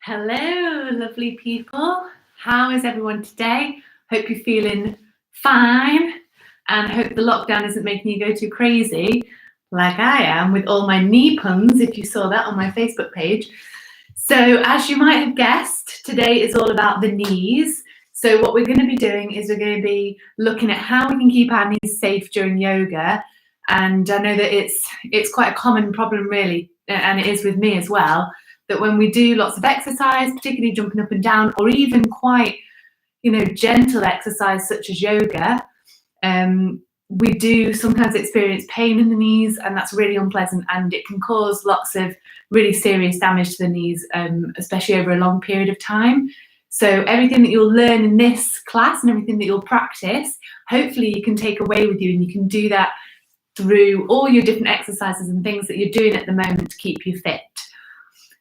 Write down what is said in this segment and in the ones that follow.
Hello, lovely people. How is everyone today? Hope you're feeling fine and hope the lockdown isn't making you go too crazy like I am with all my knee puns, if you saw that on my Facebook page. So as you might have guessed, today is all about the knees. So what we're going to be doing is we're going to be looking at how we can keep our knees safe during yoga. And I know that it's quite a common problem really, and it is with me as well, that when we do lots of exercise, particularly jumping up and down, or even quite, gentle exercise such as yoga, we do sometimes experience pain in the knees, and that's really unpleasant, and it can cause lots of really serious damage to the knees, especially over a long period of time. So everything that you'll learn in this class and everything that you'll practice, hopefully you can take away with you, and you can do that through all your different exercises and things that you're doing at the moment to keep you fit.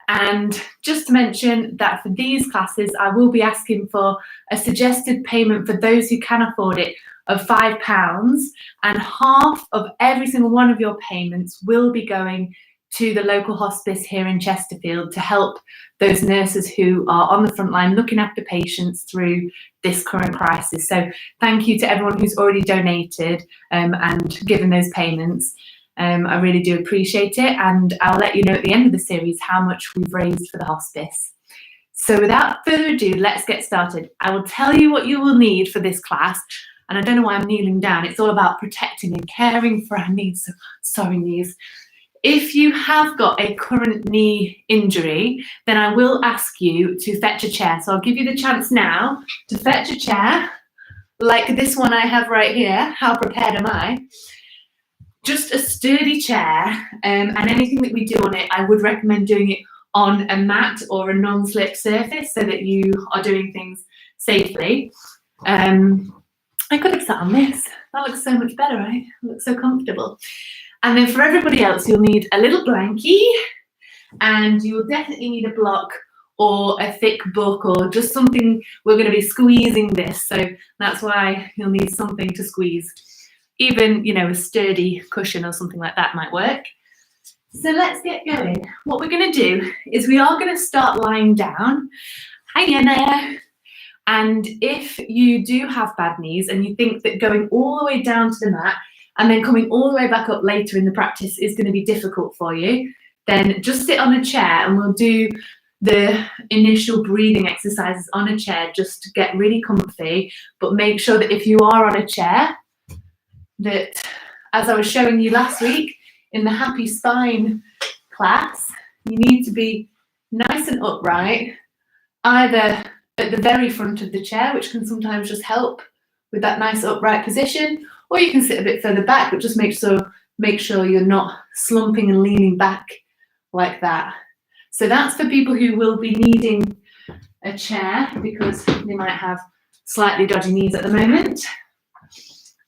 And just to mention that for these classes, I will be asking for a suggested payment for those who can afford it of £5, and half of every single one of your payments will be going to the local hospice here in Chesterfield to help those nurses who are on the front line looking after patients through this current crisis. So thank you to everyone who's already donated and given those payments. I really do appreciate it, and I'll let you know at the end of the series how much we've raised for the hospice. So without further ado, let's get started. I will tell you what you will need for this class, and I don't know why I'm kneeling down. It's all about protecting and caring for our knees. So, sorry, knees. If you have got a current knee injury, then I will ask you to fetch a chair. So I'll give you the chance now to fetch a chair, like this one I have right here. How prepared am I? Just a sturdy chair, and anything that we do on it, I would recommend doing it on a mat or a non-slip surface so that you are doing things safely. I could have sat on this. That looks so much better, right? It looks so comfortable. And then for everybody else, you'll need a little blankie, and you will definitely need a block or a thick book or just something. We're going to be squeezing this, so that's why you'll need something to squeeze. Even, a sturdy cushion or something like that might work. So let's get going. What we're going to do is we are going to start lying down. Hiya there. And if you do have bad knees and you think that going all the way down to the mat and then coming all the way back up later in the practice is going to be difficult for you, then just sit on a chair and we'll do the initial breathing exercises on a chair just to get really comfy. But make sure that if you are on a chair, that, as I was showing you last week in the Happy Spine class, you need to be nice and upright, either at the very front of the chair, which can sometimes just help with that nice upright position, or you can sit a bit further back, but just make sure you're not slumping and leaning back like that. So that's for people who will be needing a chair because they might have slightly dodgy knees at the moment.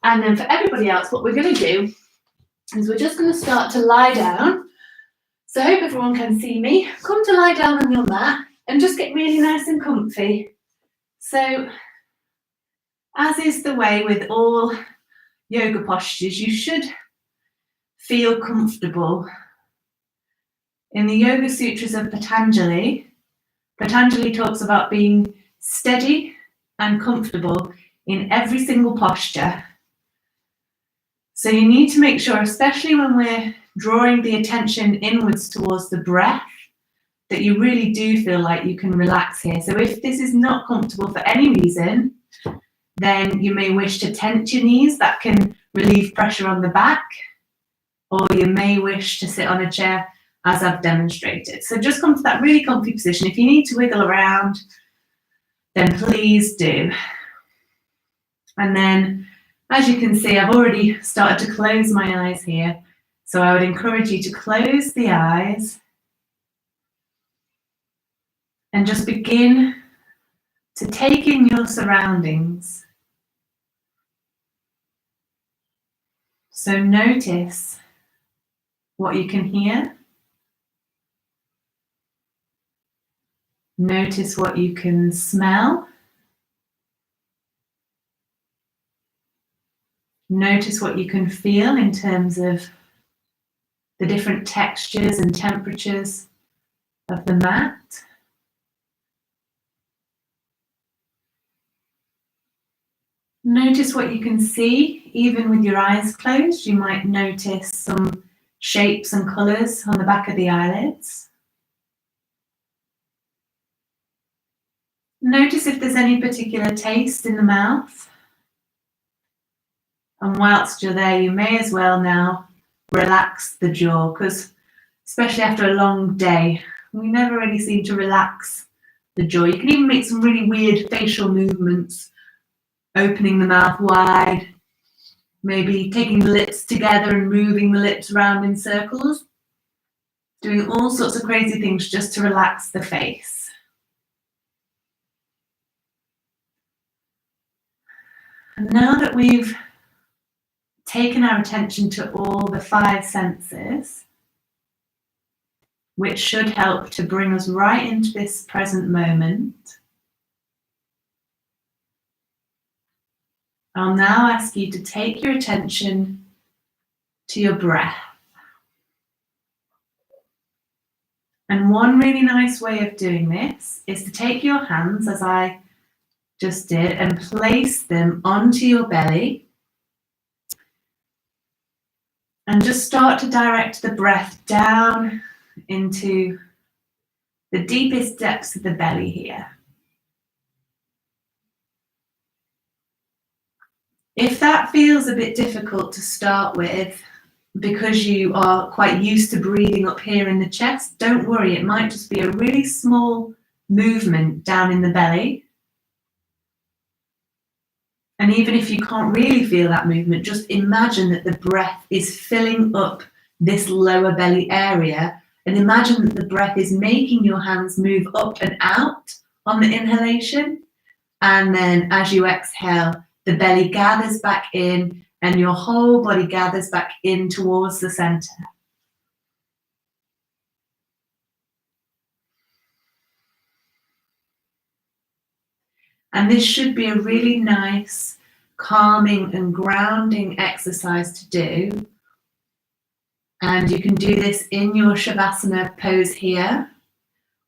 And then for everybody else, what we're going to do is we're just going to start to lie down. So I hope everyone can see me. Come to lie down on your mat and just get really nice and comfy. So as is the way with all yoga postures, you should feel comfortable. In the Yoga Sutras of Patanjali, Patanjali talks about being steady and comfortable in every single posture. So you need to make sure, especially when we're drawing the attention inwards towards the breath, that you really do feel like you can relax here. So if this is not comfortable for any reason, then you may wish to tense your knees. That can relieve pressure on the back, or you may wish to sit on a chair as I've demonstrated. So just come to that really comfy position. If you need to wiggle around, then please do. And then, as you can see, I've already started to close my eyes here. So I would encourage you to close the eyes and just begin to take in your surroundings. So notice what you can hear. Notice what you can smell. Notice what you can feel in terms of the different textures and temperatures of the mat. Notice what you can see, even with your eyes closed. You might notice some shapes and colours on the back of the eyelids. Notice if there's any particular taste in the mouth. And whilst you're there, you may as well now relax the jaw, because especially after a long day, we never really seem to relax the jaw. You can even make some really weird facial movements, opening the mouth wide, maybe taking the lips together and moving the lips around in circles, doing all sorts of crazy things just to relax the face. And now that we've taken our attention to all the 5 senses, which should help to bring us right into this present moment, I'll now ask you to take your attention to your breath. And one really nice way of doing this is to take your hands, as I just did, and place them onto your belly. And just start to direct the breath down into the deepest depths of the belly here. If that feels a bit difficult to start with, because you are quite used to breathing up here in the chest, don't worry, it might just be a really small movement down in the belly. And even if you can't really feel that movement, just imagine that the breath is filling up this lower belly area, and imagine that the breath is making your hands move up and out on the inhalation. And then as you exhale, the belly gathers back in and your whole body gathers back in towards the center. And this should be a really nice, calming and grounding exercise to do. And you can do this in your Shavasana pose here,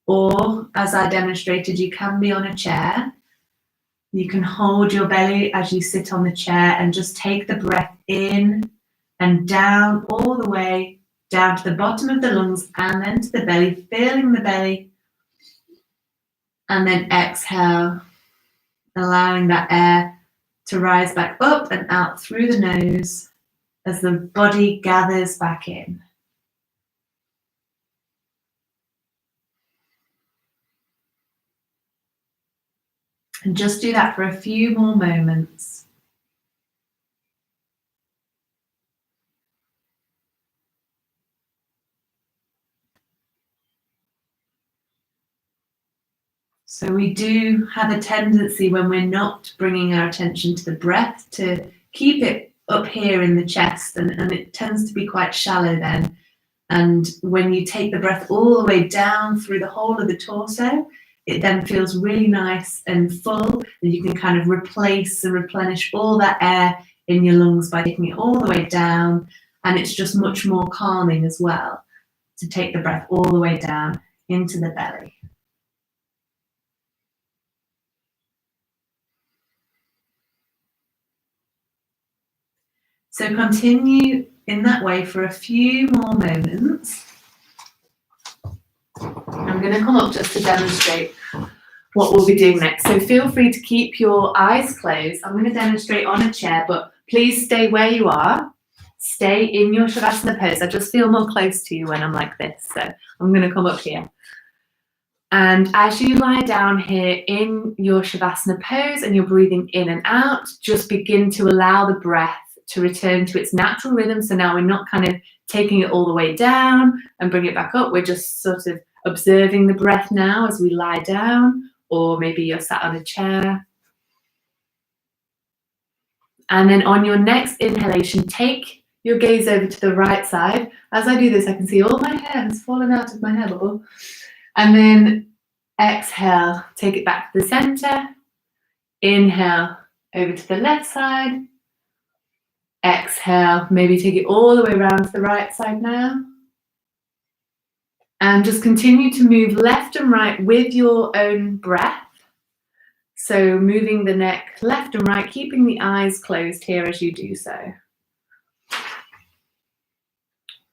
or as I demonstrated, you can be on a chair. You can hold your belly as you sit on the chair and just take the breath in and down all the way down to the bottom of the lungs and then to the belly, filling the belly. And then exhale, allowing that air to rise back up and out through the nose as the body gathers back in. And just do that for a few more moments. So we do have a tendency when we're not bringing our attention to the breath to keep it up here in the chest, and it tends to be quite shallow then. And when you take the breath all the way down through the whole of the torso, it then feels really nice and full, and you can kind of replace and replenish all that air in your lungs by taking it all the way down. And it's just much more calming as well to take the breath all the way down into the belly. So continue in that way for a few more moments. I'm going to come up just to demonstrate what we'll be doing next. So feel free to keep your eyes closed. I'm going to demonstrate on a chair, but please stay where you are. Stay in your Shavasana pose. I just feel more close to you when I'm like this. So I'm going to come up here. And as you lie down here in your Shavasana pose and you're breathing in and out, just begin to allow the breath to return to its natural rhythm. So now we're not kind of taking it all the way down and bring it back up. We're just sort of observing the breath now as we lie down, or maybe you're sat on a chair. And then on your next inhalation, take your gaze over to the right side. As I do this, I can see all my hair has fallen out of my hair bubble. And then exhale, take it back to the center. Inhale over to the left side. Exhale, maybe take it all the way around to the right side now. And just continue to move left and right with your own breath. So moving the neck left and right, keeping the eyes closed here as you do so.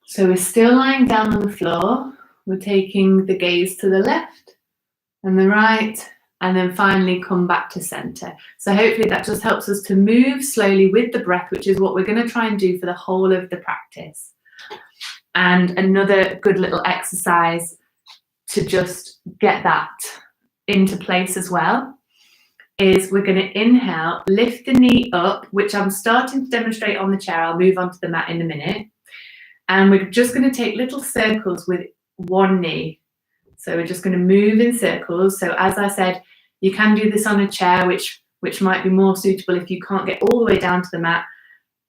So we're still lying down on the floor. We're taking the gaze to the left and the right, and then finally come back to center. So hopefully that just helps us to move slowly with the breath, which is what we're going to try and do for the whole of the practice. And another good little exercise to just get that into place as well is we're going to inhale, lift the knee up, which I'm starting to demonstrate on the chair. I'll move on to the mat in a minute. And we're just going to take little circles with one knee. So we're just going to move in circles. So as I said, you can do this on a chair, which might be more suitable if you can't get all the way down to the mat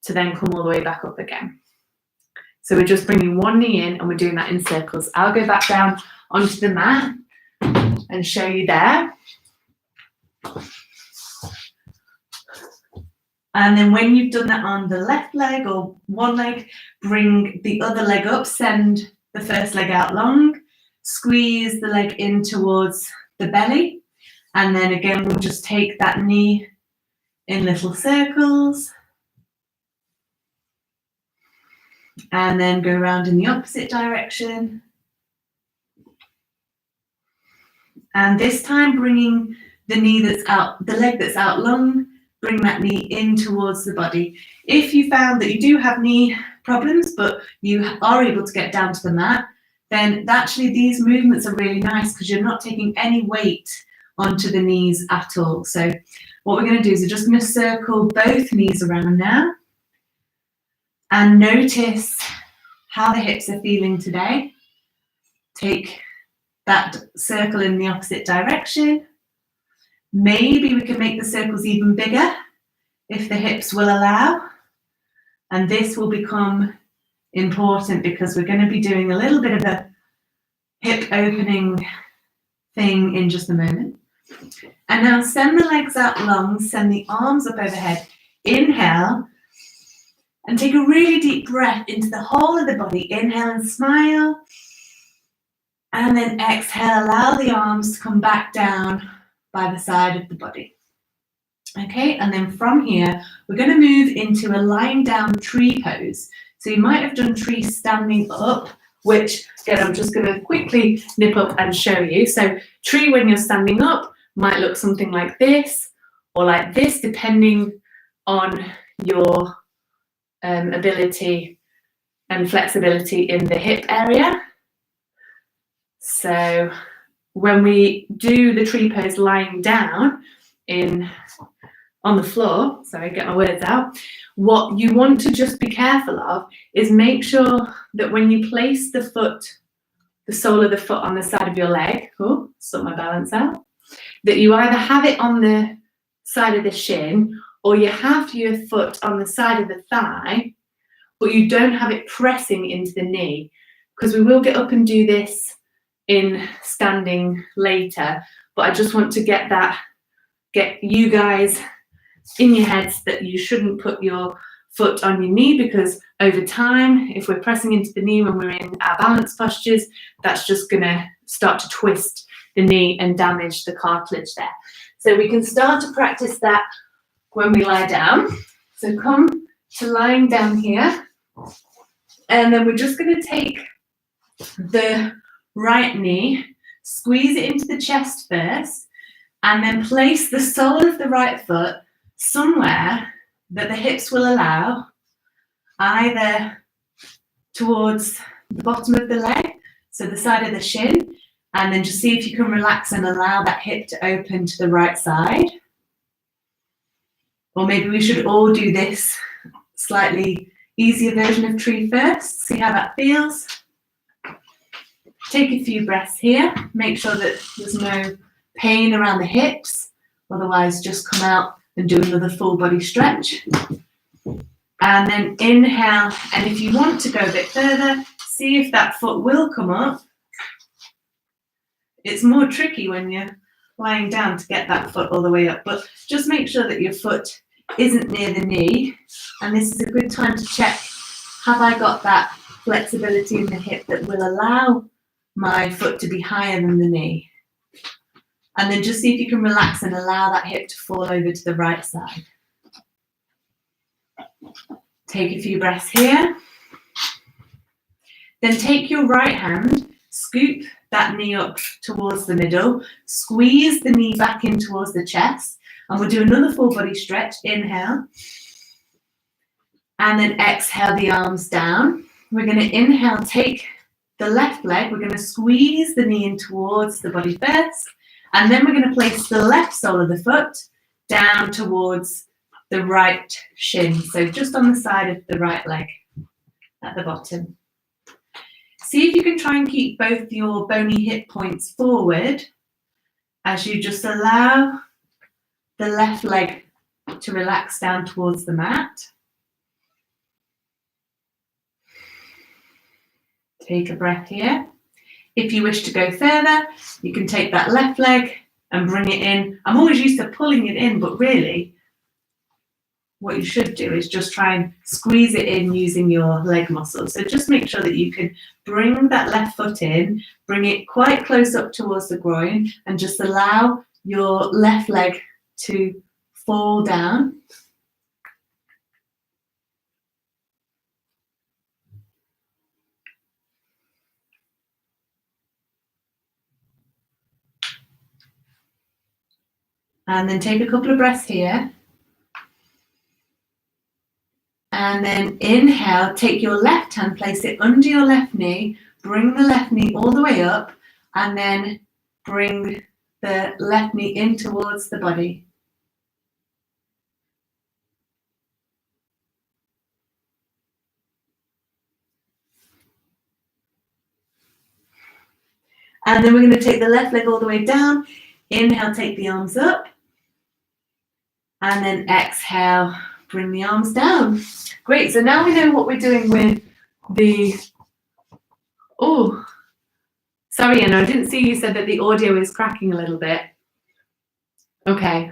to then come all the way back up again. So we're just bringing one knee in and we're doing that in circles. I'll go back down onto the mat and show you there. And then when you've done that on the left leg or one leg, bring the other leg up, send the first leg out long, squeeze the leg in towards the belly. And then again, we'll just take that knee in little circles. And then go around in the opposite direction. And this time bringing the knee that's out, the leg that's out long, bring that knee in towards the body. If you found that you do have knee problems, but you are able to get down to the mat, then actually these movements are really nice because you're not taking any weight onto the knees at all. So what we're going to do is we're just going to circle both knees around now and notice how the hips are feeling today. Take that circle in the opposite direction. Maybe we can make the circles even bigger if the hips will allow. And this will become important because we're going to be doing a little bit of a hip opening thing in just a moment. And now send the legs out long, send the arms up overhead. Inhale and take a really deep breath into the whole of the body. Inhale and smile. And then exhale, allow the arms to come back down by the side of the body. Okay, and then from here, we're going to move into a lying down tree pose. So you might have done tree standing up, which again, I'm just going to quickly nip up and show you. So tree when you're standing up might look something like this or like this, depending on your ability and flexibility in the hip area. So when we do the tree pose lying down on the floor, sorry, get my words out, what you want to just be careful of is make sure that when you place the foot, the sole of the foot on the side of your leg, sort my balance out, that you either have it on the side of the shin or you have your foot on the side of the thigh, but you don't have it pressing into the knee, because we will get up and do this in standing later, but I just want to get you guys in your heads that you shouldn't put your foot on your knee, because over time, if we're pressing into the knee when we're in our balance postures, that's just going to start to twist the knee and damage the cartilage there. So we can start to practice that when we lie down. So come to lying down here, and then we're just going to take the right knee, squeeze it into the chest first, and then place the sole of the right foot somewhere that the hips will allow, either towards the bottom of the leg, so the side of the shin, and then just see if you can relax and allow that hip to open to the right side. Or maybe we should all do this slightly easier version of tree first, see how that feels. Take a few breaths here, make sure that there's no pain around the hips, otherwise just come out and do another full body stretch. And then inhale, and if you want to go a bit further, see if that foot will come up. It's more tricky when you're lying down to get that foot all the way up, but just make sure that your foot isn't near the knee. And this is a good time to check, have I got that flexibility in the hip that will allow my foot to be higher than the knee? And then just see if you can relax and allow that hip to fall over to the right side. Take a few breaths here. Then take your right hand, scoop that knee up towards the middle, squeeze the knee back in towards the chest, and we'll do another full body stretch. Inhale. And then exhale the arms down. We're going to inhale, take the left leg. We're going to squeeze the knee in towards the body first. And then we're going to place the left sole of the foot down towards the right shin. So just on the side of the right leg at the bottom. See if you can try and keep both your bony hip points forward as you just allow the left leg to relax down towards the mat. Take a breath here. If you wish to go further, you can take that left leg and bring it in. I'm always used to pulling it in, but really what you should do is just try and squeeze it in using your leg muscles. So just make sure that you can bring that left foot in, bring it quite close up towards the groin, and just allow your left leg to fall down. And then take a couple of breaths here. And then inhale, take your left hand, place it under your left knee, bring the left knee all the way up, and then bring the left knee in towards the body. And then we're going to take the left leg all the way down. Inhale, take the arms up. And then exhale, bring the arms down. Great, so now we know what we're doing with the, oh, sorry, Anna, I didn't see you said that the audio is cracking a little bit. Okay,